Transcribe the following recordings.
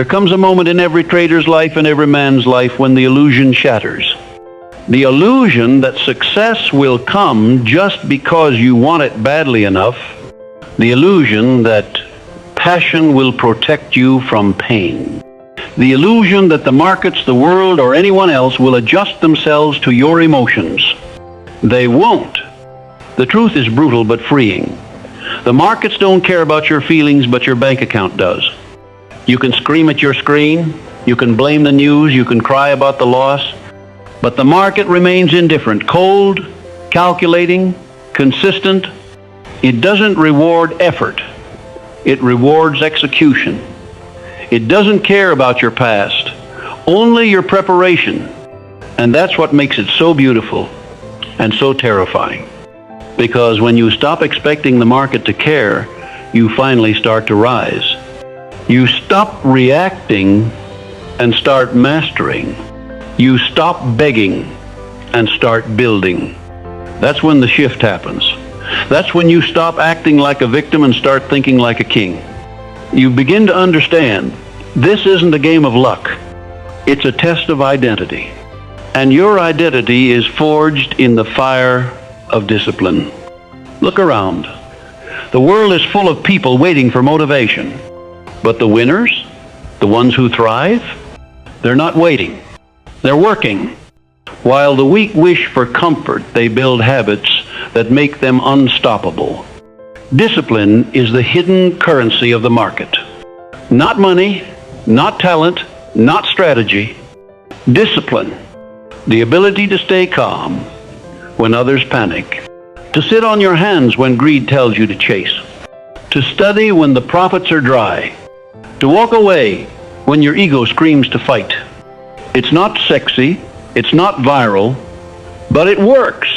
There comes a moment in every trader's life and every man's life when the illusion shatters. The illusion that success will come just because you want it badly enough. The illusion that passion will protect you from pain. The illusion that the markets, the world, or anyone else will adjust themselves to your emotions. They won't. The truth is brutal but freeing. The markets don't care about your feelings, but your bank account does. You can scream at your screen, you can blame the news, you can cry about the loss, but the market remains indifferent, cold, calculating, consistent. It doesn't reward effort. It rewards execution. It doesn't care about your past, only your preparation. And that's what makes it so beautiful and so terrifying. Because when you stop expecting the market to care, you finally start to rise. You stop reacting and start mastering. You stop begging and start building. That's when the shift happens. That's when you stop acting like a victim and start thinking like a king. You begin to understand this isn't a game of luck. It's a test of identity. And your identity is forged in the fire of discipline. Look around. The world is full of people waiting for motivation. But the winners, the ones who thrive, they're not waiting. They're working. While the weak wish for comfort, they build habits that make them unstoppable. Discipline is the hidden currency of the market. Not money, not talent, not strategy. Discipline. The ability to stay calm when others panic. To sit on your hands when greed tells you to chase. To study when the profits are dry. To walk away when your ego screams to fight. It's not sexy, it's not viral, but it works.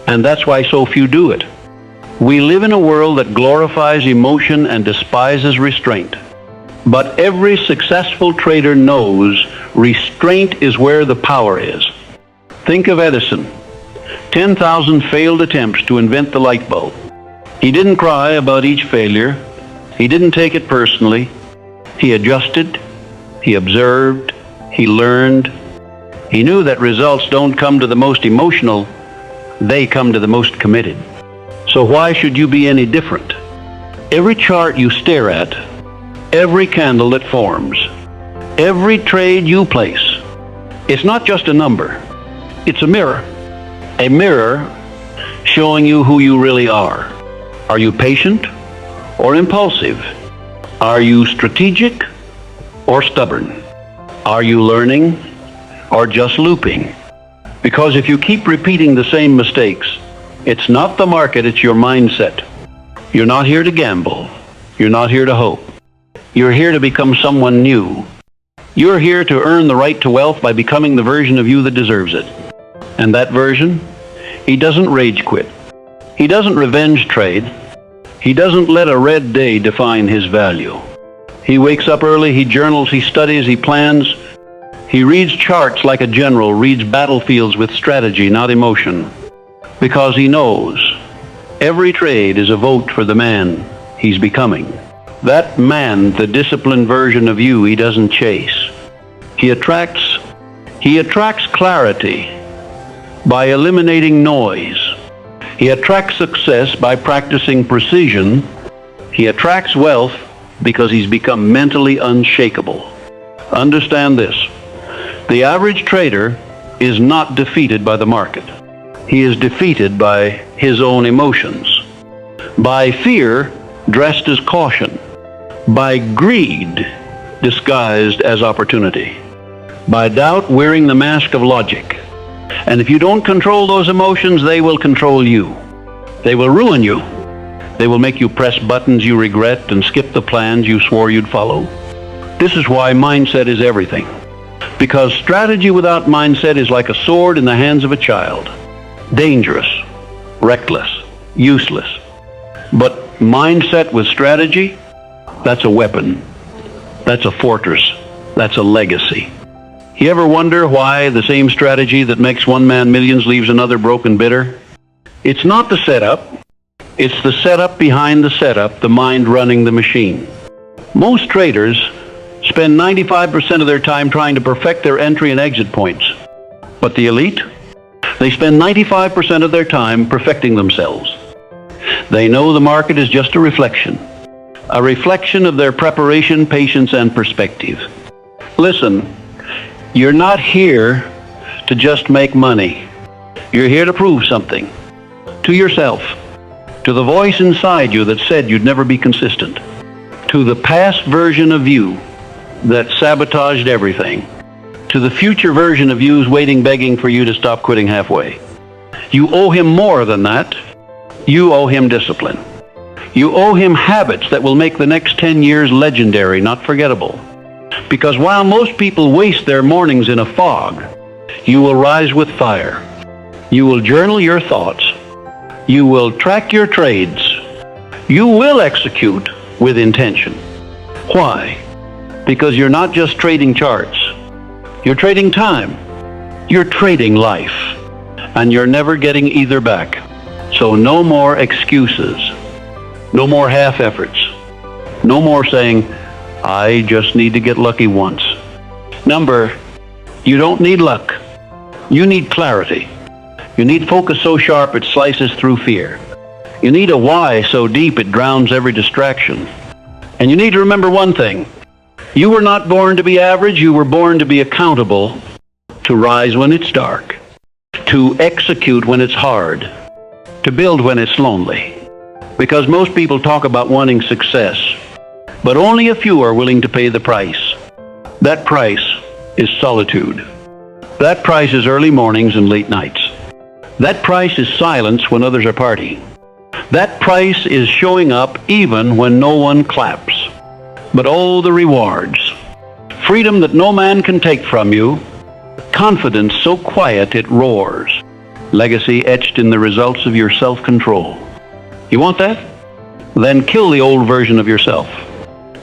And that's why so few do it. We live in a world that glorifies emotion and despises restraint. But every successful trader knows restraint is where the power is. Think of Edison. 10,000 failed attempts to invent the light bulb. He didn't cry about each failure. He didn't take it personally. He adjusted. He observed. He learned. He knew that results don't come to the most emotional. They come to the most committed. So why should you be any different? Every chart you stare at, every candle that forms, every trade you place, it's not just a number. It's a mirror. A mirror showing you who you really are. Are you patient or impulsive? Are you strategic or stubborn? Are you learning or just looping? Because if you keep repeating the same mistakes, it's not the market, it's your mindset. You're not here to gamble. You're not here to hope. You're here to become someone new. You're here to earn the right to wealth by becoming the version of you that deserves it. And that version, he doesn't rage quit. He doesn't revenge trade. He doesn't let a red day define his value. He wakes up early, he journals, he studies, he plans. He reads charts like a general, reads battlefields with strategy, not emotion. Because he knows every trade is a vote for the man he's becoming. That man, the disciplined version of you, he doesn't chase. He attracts clarity by eliminating noise. He attracts success by practicing precision. He attracts wealth because he's become mentally unshakable. Understand this. The average trader is not defeated by the market. He is defeated by his own emotions. By fear dressed as caution. By greed disguised as opportunity. By doubt wearing the mask of logic. And if you don't control those emotions, they will control you. They will ruin you. They will make you press buttons you regret and skip the plans you swore you'd follow. This is why mindset is everything. Because strategy without mindset is like a sword in the hands of a child. Dangerous, reckless, useless. But mindset with strategy, that's a weapon. That's a fortress. That's a legacy. You ever wonder why the same strategy that makes one man millions leaves another broke and bitter? It's not the setup. It's the setup behind the setup, the mind running the machine. Most traders spend 95% of their time trying to perfect their entry and exit points. But the elite, they spend 95% of their time perfecting themselves. They know the market is just a reflection of their preparation, patience, and perspective. Listen, you're not here to just make money. You're here to prove something to yourself, to the voice inside you that said you'd never be consistent, to the past version of you that sabotaged everything, to the future version of you who's waiting, begging for you to stop quitting halfway. You owe him more than that. You owe him discipline. You owe him habits that will make the next 10 years legendary, not forgettable. Because while most people waste their mornings in a fog, you will rise with fire. You will journal your thoughts. You will track your trades. You will execute with intention. Why? Because you're not just trading charts. You're trading time. You're trading life. And you're never getting either back. So no more excuses. No more half efforts. No more saying, I just need to get lucky once. You don't need luck. You need clarity. You need focus so sharp it slices through fear. You need a why so deep it drowns every distraction. And you need to remember one thing. You were not born to be average. You were born to be accountable, to rise when it's dark, to execute when it's hard, to build when it's lonely. Because most people talk about wanting success, but only a few are willing to pay the price. That price is solitude. That price is early mornings and late nights. That price is silence when others are partying. That price is showing up even when no one claps. But oh, the rewards. Freedom that no man can take from you. Confidence so quiet it roars. Legacy etched in the results of your self-control. You want that? Then kill the old version of yourself.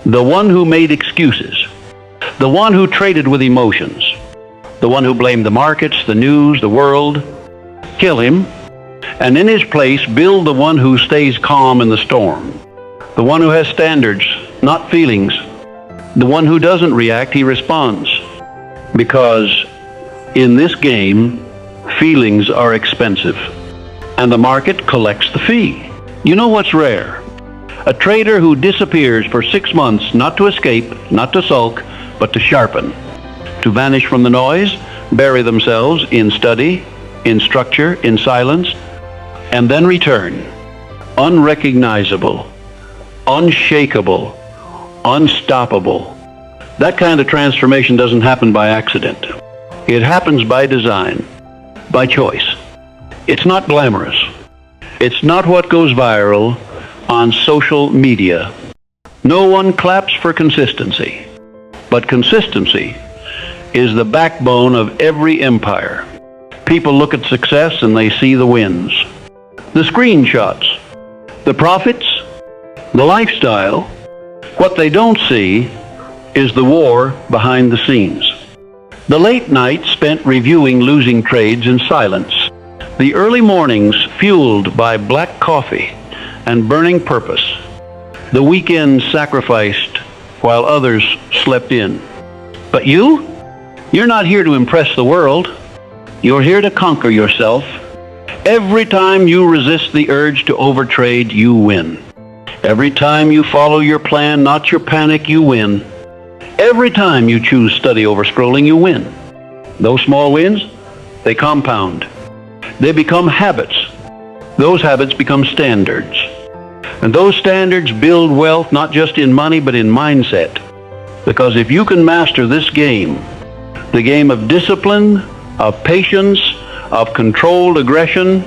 The one who made excuses. The one who traded with emotions. The one who blamed the markets, the news, the world. Kill him, and in his place build the one who stays calm in the storm. The one who has standards, not feelings. The one who doesn't react, he responds. Because in this game, feelings are expensive, and the market collects the fee. You know what's rare? A trader who disappears for 6 months, not to escape, not to sulk, but to sharpen, to vanish from the noise, bury themselves in study, in structure, in silence, and then return, unrecognizable, unshakable, unstoppable. That kind of transformation doesn't happen by accident. It happens by design, by choice. It's not glamorous. It's not what goes viral on social media. No one claps for consistency, but consistency is the backbone of every empire. People look at success and they see the wins, the screenshots, the profits, the lifestyle. What they don't see is the war behind the scenes. The late nights spent reviewing losing trades in silence. The early mornings fueled by black coffee and burning purpose. The weekends sacrificed while others slept in. But you're not here to impress the world. You're here to conquer yourself. Every time you resist the urge to overtrade, you win. Every time you follow your plan, not your panic, you win. Every time you choose study over scrolling, you win. Those small wins, they compound. They become habits. Those habits become standards. And those standards build wealth not just in money, but in mindset. Because if you can master this game, the game of discipline, of patience, of controlled aggression,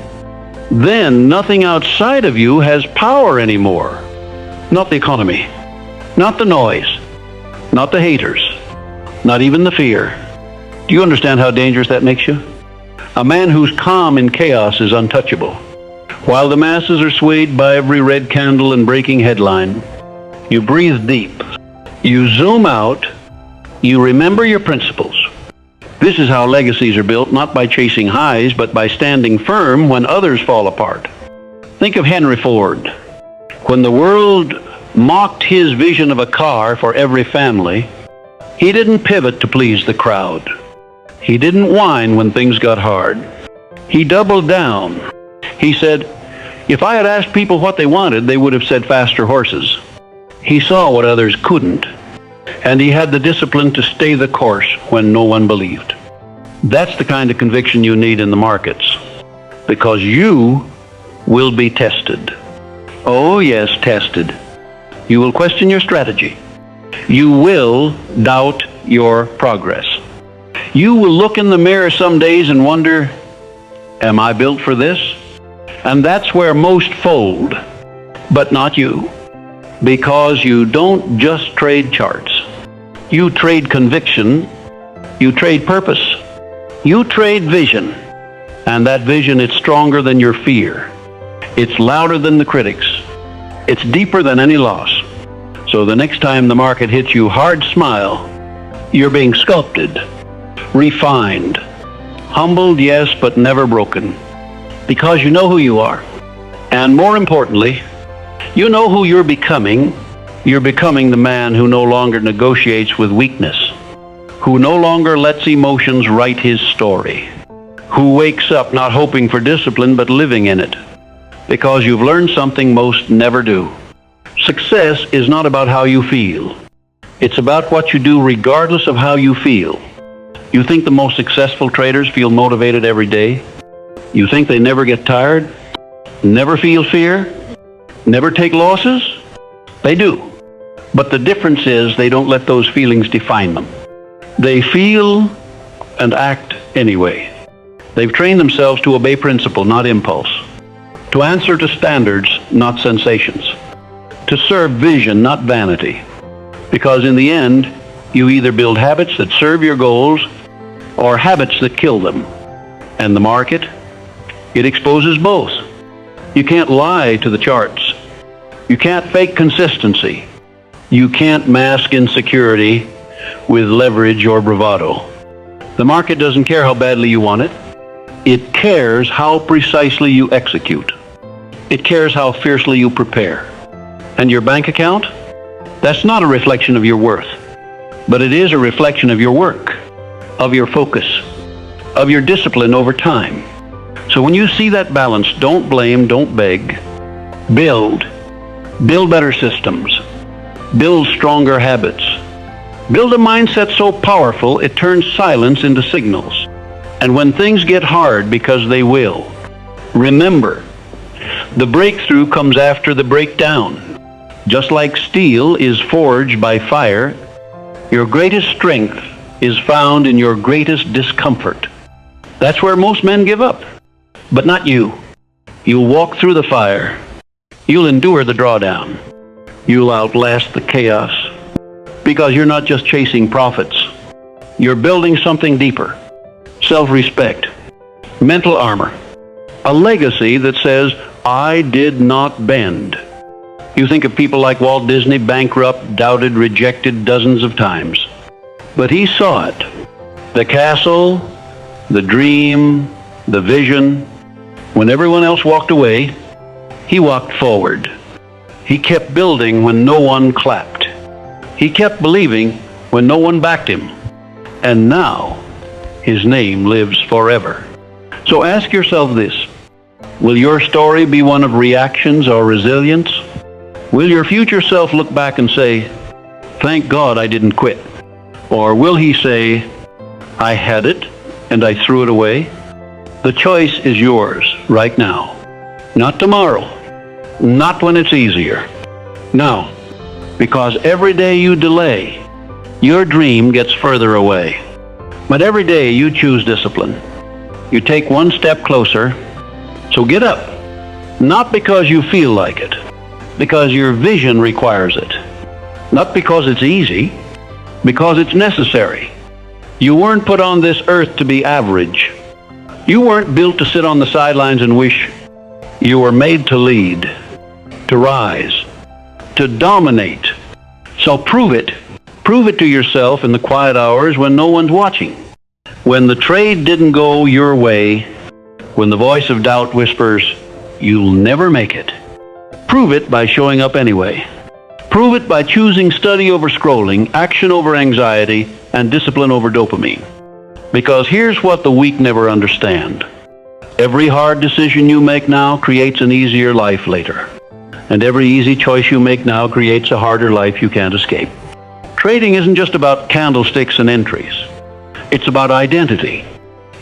then nothing outside of you has power anymore. Not the economy, not the noise, not the haters, not even the fear. Do you understand how dangerous that makes you? A man who's calm in chaos is untouchable. While the masses are swayed by every red candle and breaking headline, you breathe deep. You zoom out. You remember your principles. This is how legacies are built, not by chasing highs, but by standing firm when others fall apart. Think of Henry Ford. When the world mocked his vision of a car for every family, He didn't pivot to please the crowd. He didn't whine when things got hard. He doubled down. He said, if I had asked people what they wanted, they would have said faster horses. He saw what others couldn't, and he had the discipline to stay the course when no one believed. That's the kind of conviction you need in the markets, because you will be tested. Oh yes, tested. You will question your strategy. You will doubt your progress. You will look in the mirror some days and wonder, am I built for this? And that's where most fold, but not you. Because you don't just trade charts. You trade conviction. You trade purpose. You trade vision. And that vision, it's stronger than your fear. It's louder than the critics. It's deeper than any loss. So the next time the market hits you hard, smile. You're being sculpted, refined, humbled, yes, but never broken. Because you know who you are. And more importantly, you know who you're becoming. You're becoming the man who no longer negotiates with weakness, who no longer lets emotions write his story, who wakes up not hoping for discipline but living in it, because you've learned something most never do. Success is not about how you feel. It's about what you do regardless of how you feel. You think the most successful traders feel motivated every day? You think they never get tired? Never feel fear? Never take losses? They do. But the difference is they don't let those feelings define them. They feel and act anyway. They've trained themselves to obey principle, not impulse. To answer to standards, not sensations. To serve vision, not vanity. Because in the end, you either build habits that serve your goals or habits that kill them. And the market, it exposes both. You can't lie to the charts. You can't fake consistency. You can't mask insecurity with leverage or bravado. The market doesn't care how badly you want it. It cares how precisely you execute. It cares how fiercely you prepare. And your bank account? That's not a reflection of your worth, but it is a reflection of your work, of your focus, of your discipline over time. So when you see that balance, don't blame, don't beg. Build. Build better systems. Build stronger habits. Build a mindset so powerful it turns silence into signals. And when things get hard, because they will, remember, the breakthrough comes after the breakdown. Just like steel is forged by fire, your greatest strength is found in your greatest discomfort. That's where most men give up. But not you. You'll walk through the fire. You'll endure the drawdown. You'll outlast the chaos. Because you're not just chasing profits. You're building something deeper. Self-respect. Mental armor. A legacy that says, I did not bend. You think of people like Walt Disney, bankrupt, doubted, rejected dozens of times. But he saw it. The castle, the dream, the vision. When everyone else walked away, he walked forward. He kept building when no one clapped. He kept believing when no one backed him. And now, his name lives forever. So ask yourself this. Will your story be one of reactions or resilience? Will your future self look back and say, thank God I didn't quit? Or will he say, I had it and I threw it away? The choice is yours right now. Not tomorrow. Not when it's easier. Now, because every day you delay, your dream gets further away. But every day you choose discipline. You take one step closer. So get up. Not because you feel like it. Because your vision requires it. Not because it's easy. Because it's necessary. You weren't put on this earth to be average. You weren't built to sit on the sidelines and wish. You were made to lead, to rise, to dominate. So prove it. Prove it to yourself in the quiet hours when no one's watching. When the trade didn't go your way, when the voice of doubt whispers, you'll never make it. Prove it by showing up anyway. Prove it by choosing study over scrolling, action over anxiety, and discipline over dopamine. Because here's what the weak never understand. Every hard decision you make now creates an easier life later. And every easy choice you make now creates a harder life you can't escape. Trading isn't just about candlesticks and entries. It's about identity.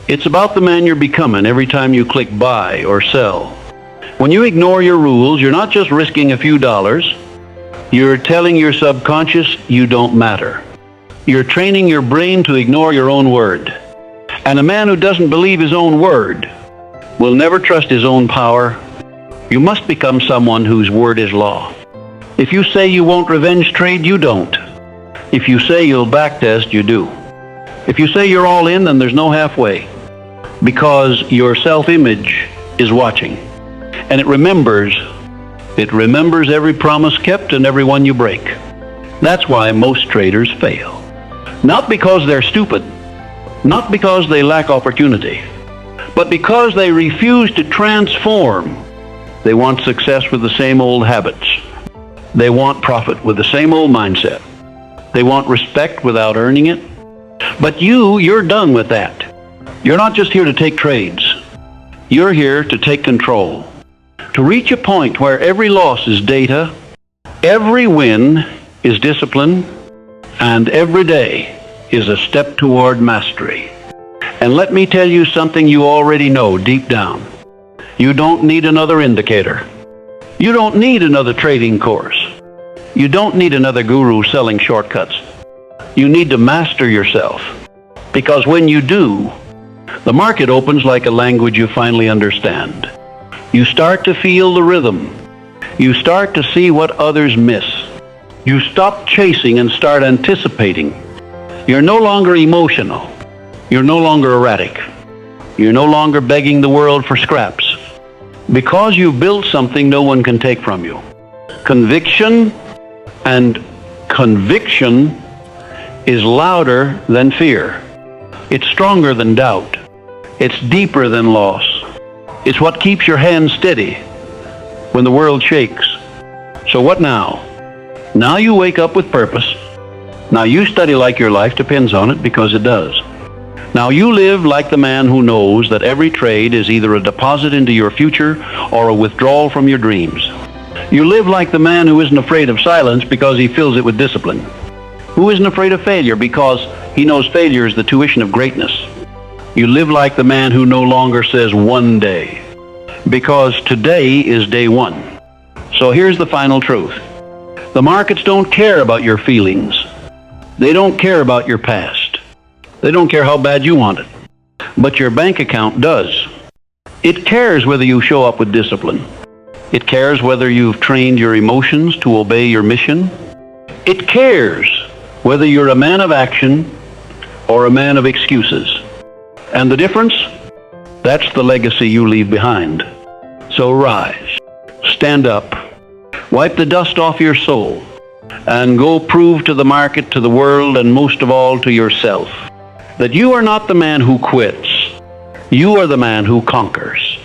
It's about the man you're becoming every time you click buy or sell. When you ignore your rules, you're not just risking a few dollars. You're telling your subconscious you don't matter. You're training your brain to ignore your own word. And a man who doesn't believe his own word will never trust his own power. You must become someone whose word is law. If you say you won't revenge trade, you don't. If you say you'll backtest, you do. If you say you're all in, then there's no halfway. Because your self-image is watching. And it remembers every promise kept and every one you break. That's why most traders fail. Not because they're stupid, not because they lack opportunity, but because they refuse to transform. They want success with the same old habits. They want profit with the same old mindset. They want respect without earning it. But you're done with that. You're not just here to take trades. You're here to take control. To reach a point where every loss is data, every win is discipline, and every day is a step toward mastery. And let me tell you something you already know deep down. You don't need another indicator. You don't need another trading course. You don't need another guru selling shortcuts. You need to master yourself. Because when you do, the market opens like a language you finally understand. You start to feel the rhythm. You start to see what others miss. You stop chasing and start anticipating. You're no longer emotional. You're no longer erratic. You're no longer begging the world for scraps. Because you've built something no one can take from you. Conviction is louder than fear. It's stronger than doubt. It's deeper than loss. It's what keeps your hands steady when the world shakes. So what now? Now you wake up with purpose. Now you study like your life depends on it, because it does. Now you live like the man who knows that every trade is either a deposit into your future or a withdrawal from your dreams. You live like the man who isn't afraid of silence because he fills it with discipline. Who isn't afraid of failure because he knows failure is the tuition of greatness. You live like the man who no longer says one day, because today is day one. So here's the final truth. The markets don't care about your feelings. They don't care about your past. They don't care how bad you want it. But your bank account does. It cares whether you show up with discipline. It cares whether you've trained your emotions to obey your mission. It cares whether you're a man of action or a man of excuses. And the difference? That's the legacy you leave behind. So rise, stand up, wipe the dust off your soul, and go prove to the market, to the world, and most of all to yourself, that you are not the man who quits. You are the man who conquers.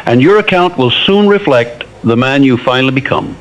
And your account will soon reflect the man you finally become.